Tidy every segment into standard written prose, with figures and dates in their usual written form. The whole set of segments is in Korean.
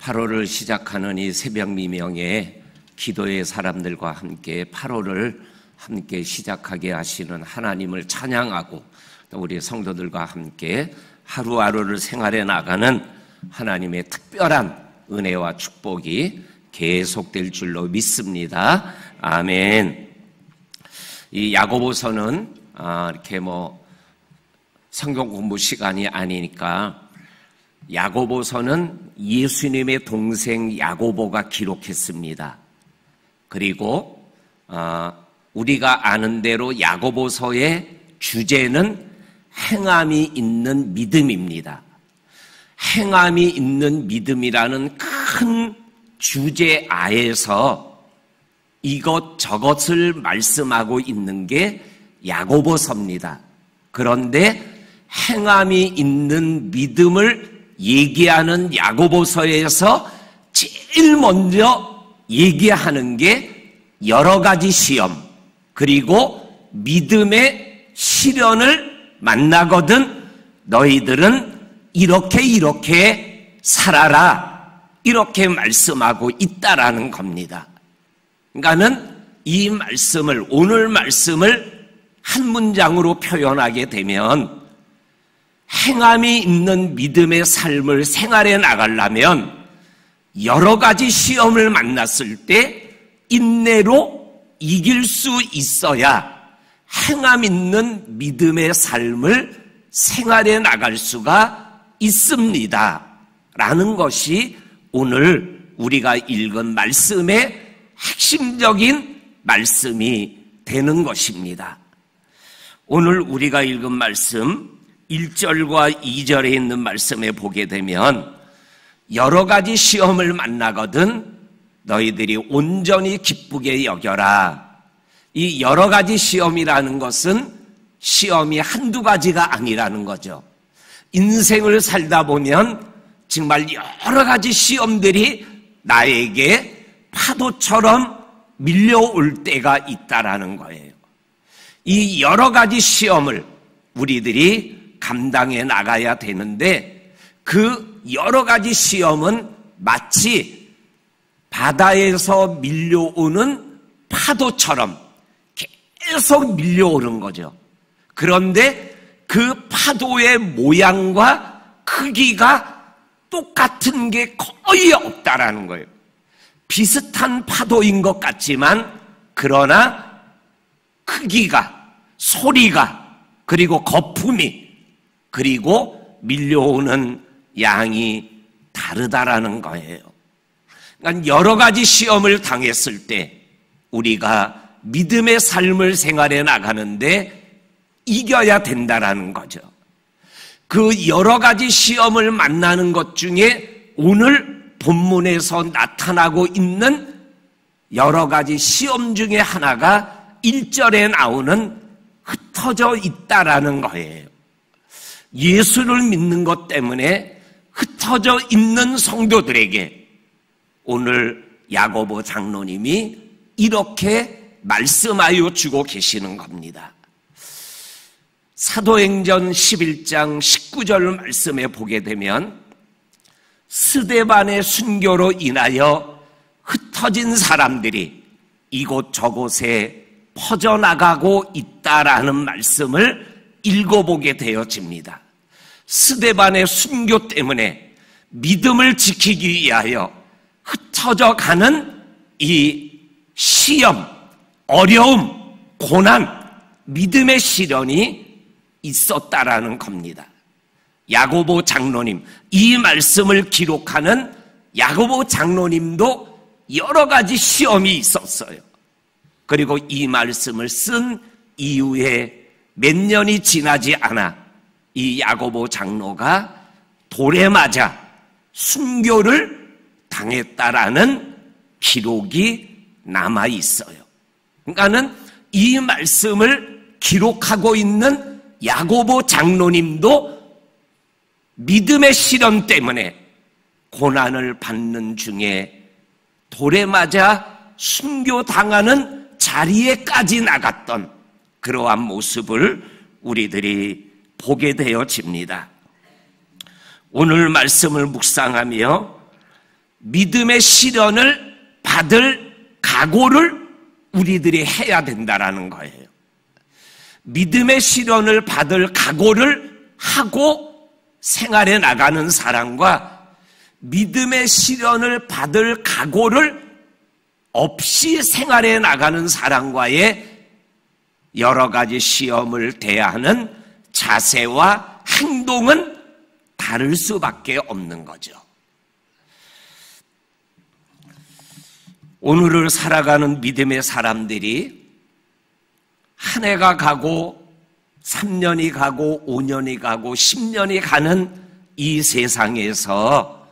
8월을 시작하는 이 새벽 미명에 기도의 사람들과 함께 8월을 함께 시작하게 하시는 하나님을 찬양하고 또 우리 성도들과 함께 하루하루를 생활해 나가는 하나님의 특별한 은혜와 축복이 계속될 줄로 믿습니다. 아멘. 이 야고보서는 이렇게 성경 공부 시간이 아니니까 야고보서는 예수님의 동생 야고보가 기록했습니다. 그리고 우리가 아는 대로 야고보서의 주제는 행함이 있는 믿음입니다. 행함이 있는 믿음이라는 큰 주제 아에서 이것저것을 말씀하고 있는 게 야고보서입니다. 그런데 행함이 있는 믿음을 얘기하는 야고보서에서 제일 먼저 얘기하는 게 여러 가지 시험 그리고 믿음의 시련을 만나거든 너희들은 이렇게 살아라 이렇게 말씀하고 있다라는 겁니다. 그러니까는 이 말씀을 오늘 말씀을 한 문장으로 표현하게 되면 행함이 있는 믿음의 삶을 생활해 나가려면 여러 가지 시험을 만났을 때 인내로 이길 수 있어야 행함 있는 믿음의 삶을 생활해 나갈 수가 있습니다. 라는 것이 오늘 우리가 읽은 말씀의 핵심적인 말씀이 되는 것입니다. 오늘 우리가 읽은 말씀 1절과 2절에 있는 말씀에 보게 되면 여러 가지 시험을 만나거든 너희들이 온전히 기쁘게 여겨라. 이 여러 가지 시험이라는 것은 시험이 한두 가지가 아니라는 거죠. 인생을 살다 보면 정말 여러 가지 시험들이 나에게 파도처럼 밀려올 때가 있다라는 거예요. 이 여러 가지 시험을 우리들이 감당해 나가야 되는데 그 여러 가지 시험은 마치 바다에서 밀려오는 파도처럼 계속 밀려오는 거죠. 그런데 그 파도의 모양과 크기가 똑같은 게 거의 없다라는 거예요. 비슷한 파도인 것 같지만 그러나 크기가, 소리가, 그리고 거품이, 그리고 밀려오는 양이 다르다라는 거예요. 그러니까 여러 가지 시험을 당했을 때 우리가 믿음의 삶을 생활해 나가는데 이겨야 된다라는 거죠. 그 여러 가지 시험을 만나는 것 중에 오늘 본문에서 나타나고 있는 여러 가지 시험 중에 하나가 1절에 나오는 흩어져 있다라는 거예요. 예수를 믿는 것 때문에 흩어져 있는 성도들에게 오늘 야고보 장로님이 이렇게 말씀하여 주고 계시는 겁니다. 사도행전 11장 19절 말씀에 보게 되면 스데반의 순교로 인하여 흩어진 사람들이 이곳저곳에 퍼져나가고 있다라는 말씀을 읽어보게 되어집니다. 스데반의 순교 때문에 믿음을 지키기 위하여 흩어져 가는 이 시험, 어려움, 고난, 믿음의 시련이 있었다라는 겁니다. 야고보 장로님, 이 말씀을 기록하는 야고보 장로님도 여러 가지 시험이 있었어요. 그리고 이 말씀을 쓴 이후에 몇 년이 지나지 않아 이 야고보 장로가 돌에 맞아 순교를 당했다라는 기록이 남아 있어요. 그러니까는 이 말씀을 기록하고 있는 야고보 장로님도 믿음의 시련 때문에 고난을 받는 중에 돌에 맞아 순교당하는 자리에까지 나갔던 그러한 모습을 우리들이 보게 되어집니다. 오늘 말씀을 묵상하며 믿음의 시련을 받을 각오를 우리들이 해야 된다라는 거예요. 믿음의 시련을 받을 각오를 하고 생활해 나가는 사람과 믿음의 시련을 받을 각오를 없이 생활해 나가는 사람과의 여러 가지 시험을 대하는 자세와 행동은 다를 수밖에 없는 거죠. 오늘을 살아가는 믿음의 사람들이 한 해가 가고 3년이 가고 5년이 가고 10년이 가는 이 세상에서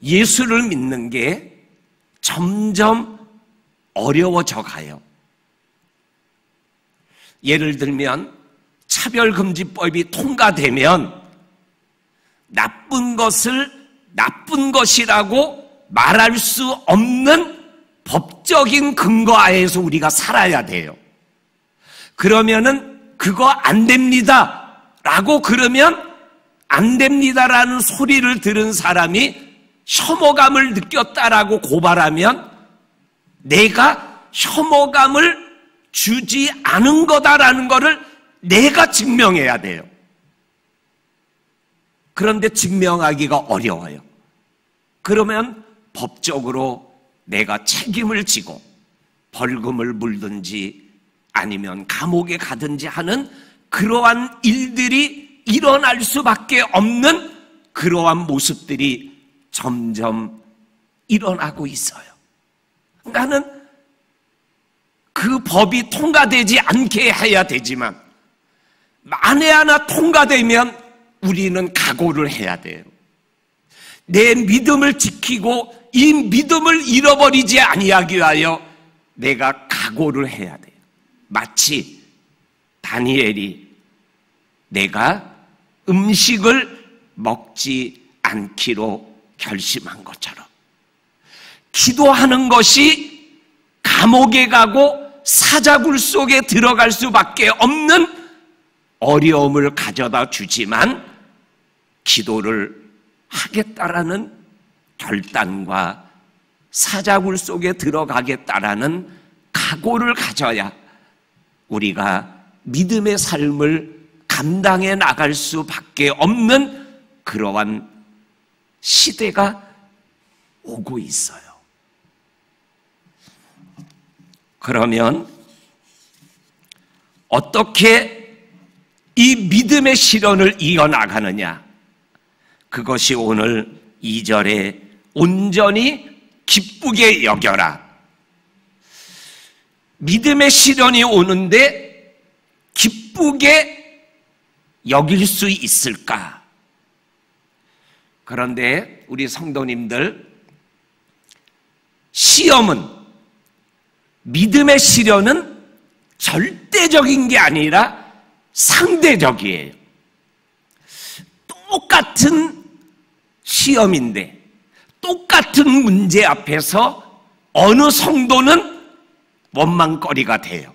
예수를 믿는 게 점점 어려워져 가요. 예를 들면 차별금지법이 통과되면 나쁜 것을 나쁜 것이라고 말할 수 없는 법적인 근거 하에서 우리가 살아야 돼요. 그러면은 그거 안 됩니다 라고 그러면 안 됩니다라는 소리를 들은 사람이 혐오감을 느꼈다라고 고발하면 내가 혐오감을 주지 않은 거다라는 것을 내가 증명해야 돼요. 그런데 증명하기가 어려워요. 그러면 법적으로 내가 책임을 지고 벌금을 물든지 아니면 감옥에 가든지 하는 그러한 일들이 일어날 수밖에 없는 그러한 모습들이 점점 일어나고 있어요. 그러니까는 그 법이 통과되지 않게 해야 되지만 만에 하나 통과되면 우리는 각오를 해야 돼요. 내 믿음을 지키고 이 믿음을 잃어버리지 아니하기 위하여 내가 각오를 해야 돼요. 마치 다니엘이 내가 음식을 먹지 않기로 결심한 것처럼 기도하는 것이 감옥에 가고 사자굴 속에 들어갈 수밖에 없는 어려움을 가져다 주지만 기도를 하겠다라는 결단과 사자굴 속에 들어가겠다라는 각오를 가져야 우리가 믿음의 삶을 감당해 나갈 수밖에 없는 그러한 시대가 오고 있어요. 그러면 어떻게 이 믿음의 시련을 이어나가느냐? 그것이 오늘 2절에 온전히 기쁘게 여겨라. 믿음의 시련이 오는데 기쁘게 여길 수 있을까? 그런데 우리 성도님들, 시험은, 믿음의 시련은 절대적인 게 아니라 상대적이에요. 똑같은 시험인데 똑같은 문제 앞에서 어느 성도는 원망거리가 돼요.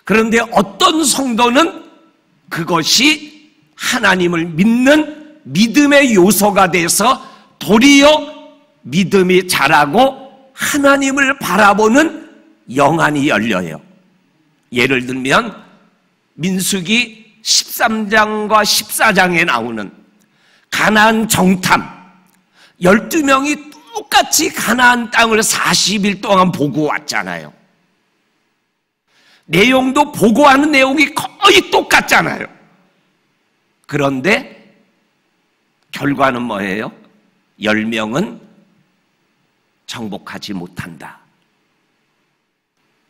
그런데 어떤 성도는 그것이 하나님을 믿는 믿음의 요소가 돼서 도리어 믿음이 자라고 하나님을 바라보는 영안이 열려요. 예를 들면 민수기 13장과 14장에 나오는 가나안 정탐, 12명이 똑같이 가나안 땅을 40일 동안 보고 왔잖아요. 내용도 보고하는 내용이 거의 똑같잖아요. 그런데 결과는 뭐예요? 10명은 정복하지 못한다.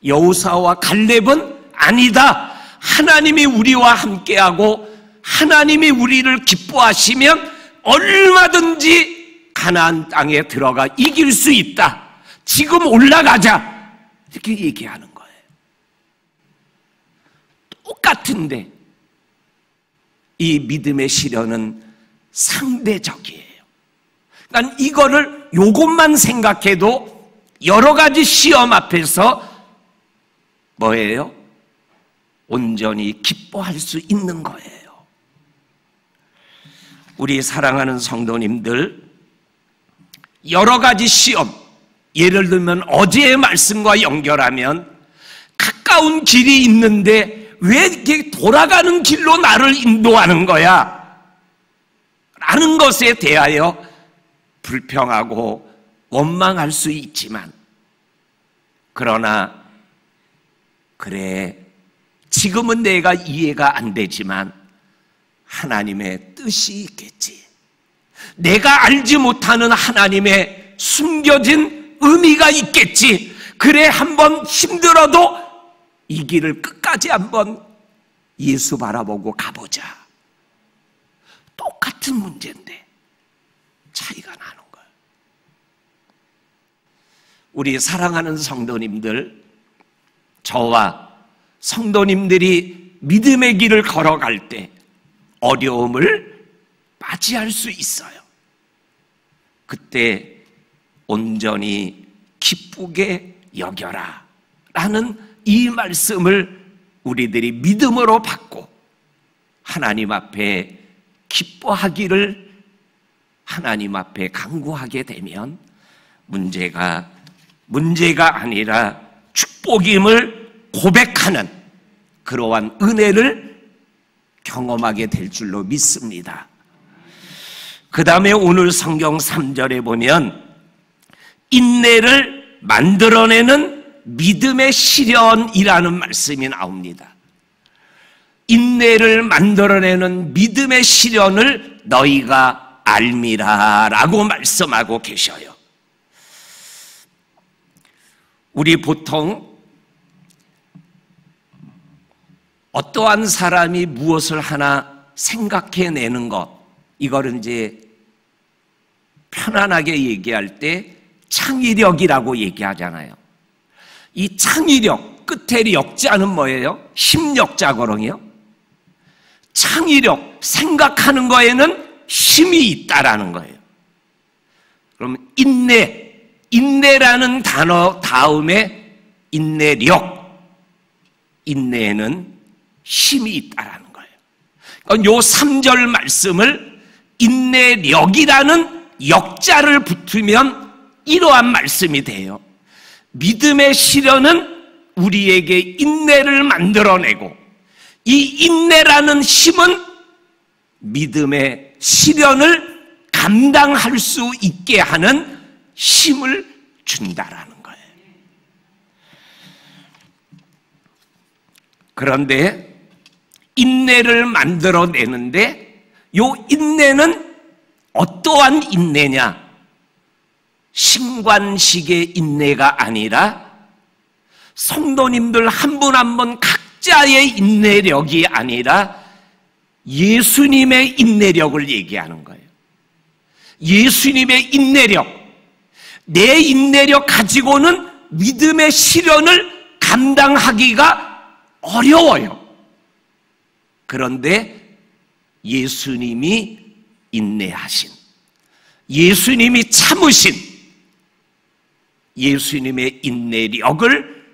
여호수아와 갈렙은 아니다. 하나님이 우리와 함께하고 하나님이 우리를 기뻐하시면 얼마든지 가나안 땅에 들어가 이길 수 있다. 지금 올라가자. 이렇게 얘기하는 거예요. 똑같은데 이 믿음의 시련은 상대적이에요. 그러니까 이거를 요것만 생각해도 여러 가지 시험 앞에서 뭐예요? 온전히 기뻐할 수 있는 거예요. 우리 사랑하는 성도님들, 여러 가지 시험, 예를 들면 어제의 말씀과 연결하면 가까운 길이 있는데 왜 이렇게 돌아가는 길로 나를 인도하는 거야? 라는 것에 대하여 불평하고 원망할 수 있지만, 그러나 그래, 지금은 내가 이해가 안 되지만 하나님의 뜻이 있겠지. 내가 알지 못하는 하나님의 숨겨진 의미가 있겠지. 그래, 한번 힘들어도 이 길을 끝까지 한번 예수 바라보고 가보자. 똑같은 문제인데 차이가 나는 거예요. 우리 사랑하는 성도님들, 저와 성도님들이 믿음의 길을 걸어갈 때 어려움을 맞이할 수 있어요. 그때 온전히 기쁘게 여겨라 라는 이 말씀을 우리들이 믿음으로 받고 하나님 앞에 기뻐하기를 하나님 앞에 간구하게 되면 문제가 아니라 축복임을 고백하는 그러한 은혜를 경험하게 될 줄로 믿습니다. 그 다음에 오늘 성경 3절에 보면 인내를 만들어내는 믿음의 시련이라는 말씀이 나옵니다. 인내를 만들어내는 믿음의 시련을 너희가 알미라 라고 말씀하고 계셔요. 우리 보통 어떠한 사람이 무엇을 하나 생각해내는 것, 이거를 이제 편안하게 얘기할 때 창의력이라고 얘기하잖아요. 이 창의력, 끝에 역자는 뭐예요? 힘역자거든요. 창의력, 생각하는 거에는 힘이 있다라는 거예요. 그럼 인내라는 단어 다음에 인내력, 인내에는 힘이 있다라는 거예요. 요 3절 말씀을 인내력이라는 역자를 붙으면 이러한 말씀이 돼요. 믿음의 시련은 우리에게 인내를 만들어내고, 이 인내라는 힘은 믿음의 시련을 감당할 수 있게 하는 힘을 준다라는 거예요. 그런데 인내를 만들어내는데 요 인내는 어떠한 인내냐? 신관식의 인내가 아니라 성도님들 한 분 한 분 각자의 인내력이 아니라 예수님의 인내력을 얘기하는 거예요. 예수님의 인내력, 내 인내력 가지고는 믿음의 시련을 감당하기가 어려워요. 그런데 예수님이 인내하신, 예수님이 참으신 예수님의 인내력을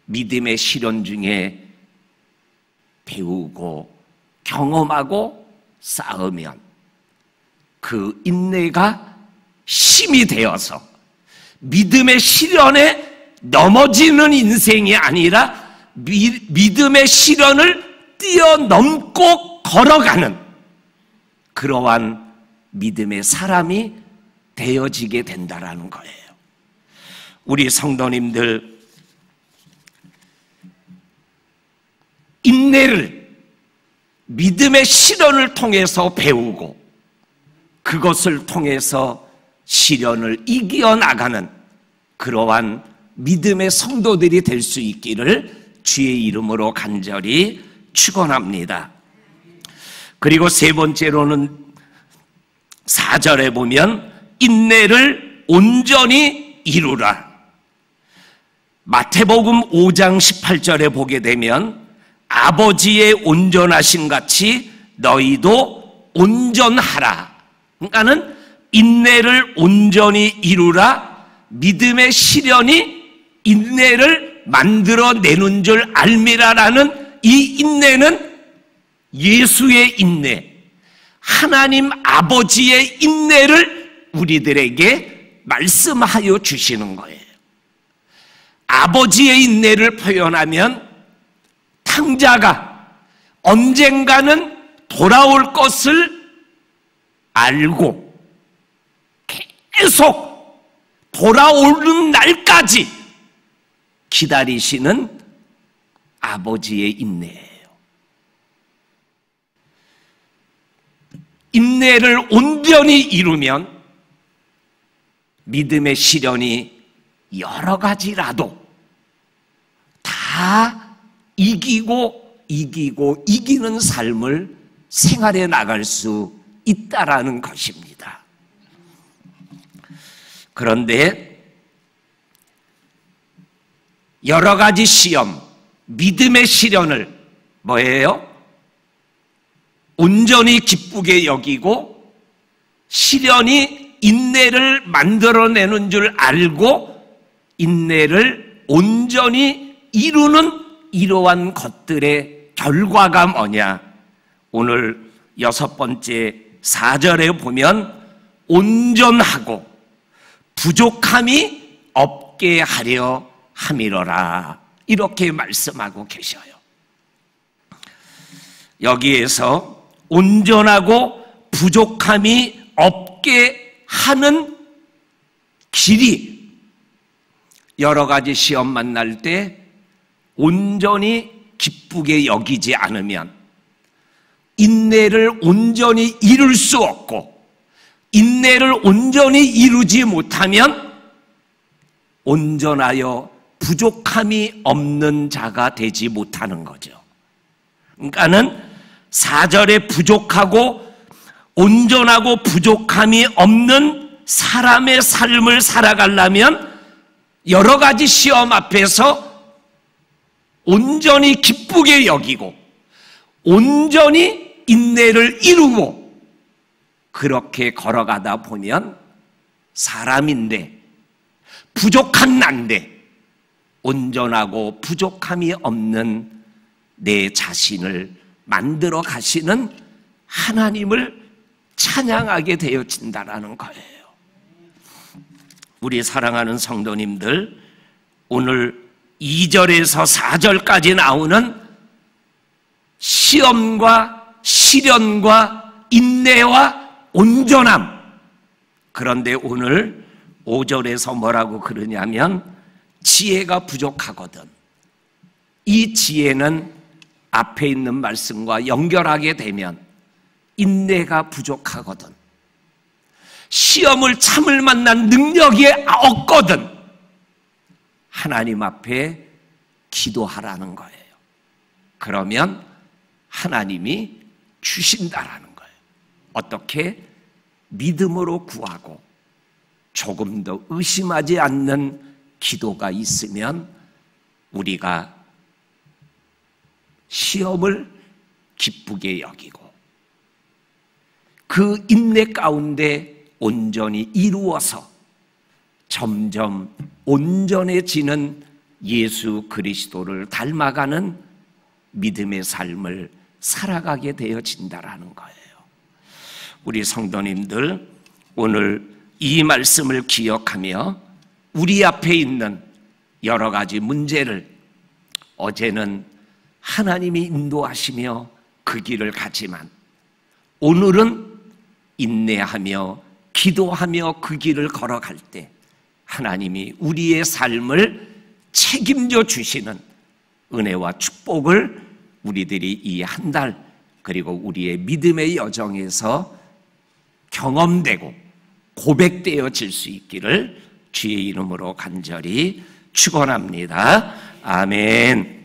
믿음의 시련 중에 배우고 경험하고 쌓으면 그 인내가 힘이 되어서 믿음의 시련에 넘어지는 인생이 아니라 믿음의 시련을 뛰어넘고 걸어가는 그러한 믿음의 사람이 되어지게 된다라는 거예요. 우리 성도님들, 인내를 믿음의 시련을 통해서 배우고 그것을 통해서 시련을 이겨나가는 그러한 믿음의 성도들이 될 수 있기를 주의 이름으로 간절히 축원합니다. 그리고 세 번째로는 4절에 보면 인내를 온전히 이루라. 마태복음 5장 18절에 보게 되면 아버지의 온전하신 같이 너희도 온전하라. 그러니까는 인내를 온전히 이루라. 믿음의 시련이 인내를 만들어내는 줄 알미라라는 이 인내는 예수의 인내, 하나님 아버지의 인내를 우리들에게 말씀하여 주시는 거예요. 아버지의 인내를 표현하면 탕자가 언젠가는 돌아올 것을 알고 계속 돌아오는 날까지 기다리시는 아버지의 인내예요. 인내를 온전히 이루면 믿음의 시련이 여러 가지라도 다 이기는 삶을 생활해 나갈 수 있다라는 것입니다. 그런데 여러 가지 시험, 믿음의 시련을 뭐예요? 온전히 기쁘게 여기고 시련이 인내를 만들어내는 줄 알고 인내를 온전히 이루는 이러한 것들의 결과가 뭐냐? 오늘 6번째 4절에 보면 온전하고 부족함이 없게 하려 함이로라 이렇게 말씀하고 계셔요. 여기에서 온전하고 부족함이 없게 하는 길이 여러 가지 시험 만날 때 온전히 기쁘게 여기지 않으면 인내를 온전히 이룰 수 없고 인내를 온전히 이루지 못하면 온전하여 부족함이 없는 자가 되지 못하는 거죠. 그러니까는 4절에 부족하고 온전하고 부족함이 없는 사람의 삶을 살아가려면 여러 가지 시험 앞에서 온전히 기쁘게 여기고 온전히 인내를 이루고 그렇게 걸어가다 보면 사람인데 부족한 난데 온전하고 부족함이 없는 내 자신을 만들어 가시는 하나님을 찬양하게 되어진다라는 거예요. 우리 사랑하는 성도님들, 오늘 2절에서 4절까지 나오는 시험과 시련과 인내와 온전함, 그런데 오늘 5절에서 뭐라고 그러냐면 지혜가 부족하거든. 이 지혜는 앞에 있는 말씀과 연결하게 되면 인내가 부족하거든. 시험을 참을 만한 능력이 없거든. 하나님 앞에 기도하라는 거예요. 그러면 하나님이 주신다라는 거예요. 어떻게? 믿음으로 구하고 조금 더 의심하지 않는 기도가 있으면 우리가 시험을 기쁘게 여기고 그 인내 가운데 온전히 이루어서 점점 온전해지는 예수 그리스도를 닮아가는 믿음의 삶을 살아가게 되어진다라는 거예요. 우리 성도님들, 오늘 이 말씀을 기억하며 우리 앞에 있는 여러 가지 문제를 어제는 하나님이 인도하시며 그 길을 가지만 오늘은 인내하며 기도하며 그 길을 걸어갈 때 하나님이 우리의 삶을 책임져 주시는 은혜와 축복을 우리들이 이 한 달 그리고 우리의 믿음의 여정에서 경험되고 고백되어질 수 있기를 주의 이름으로 간절히 축원합니다. 아멘.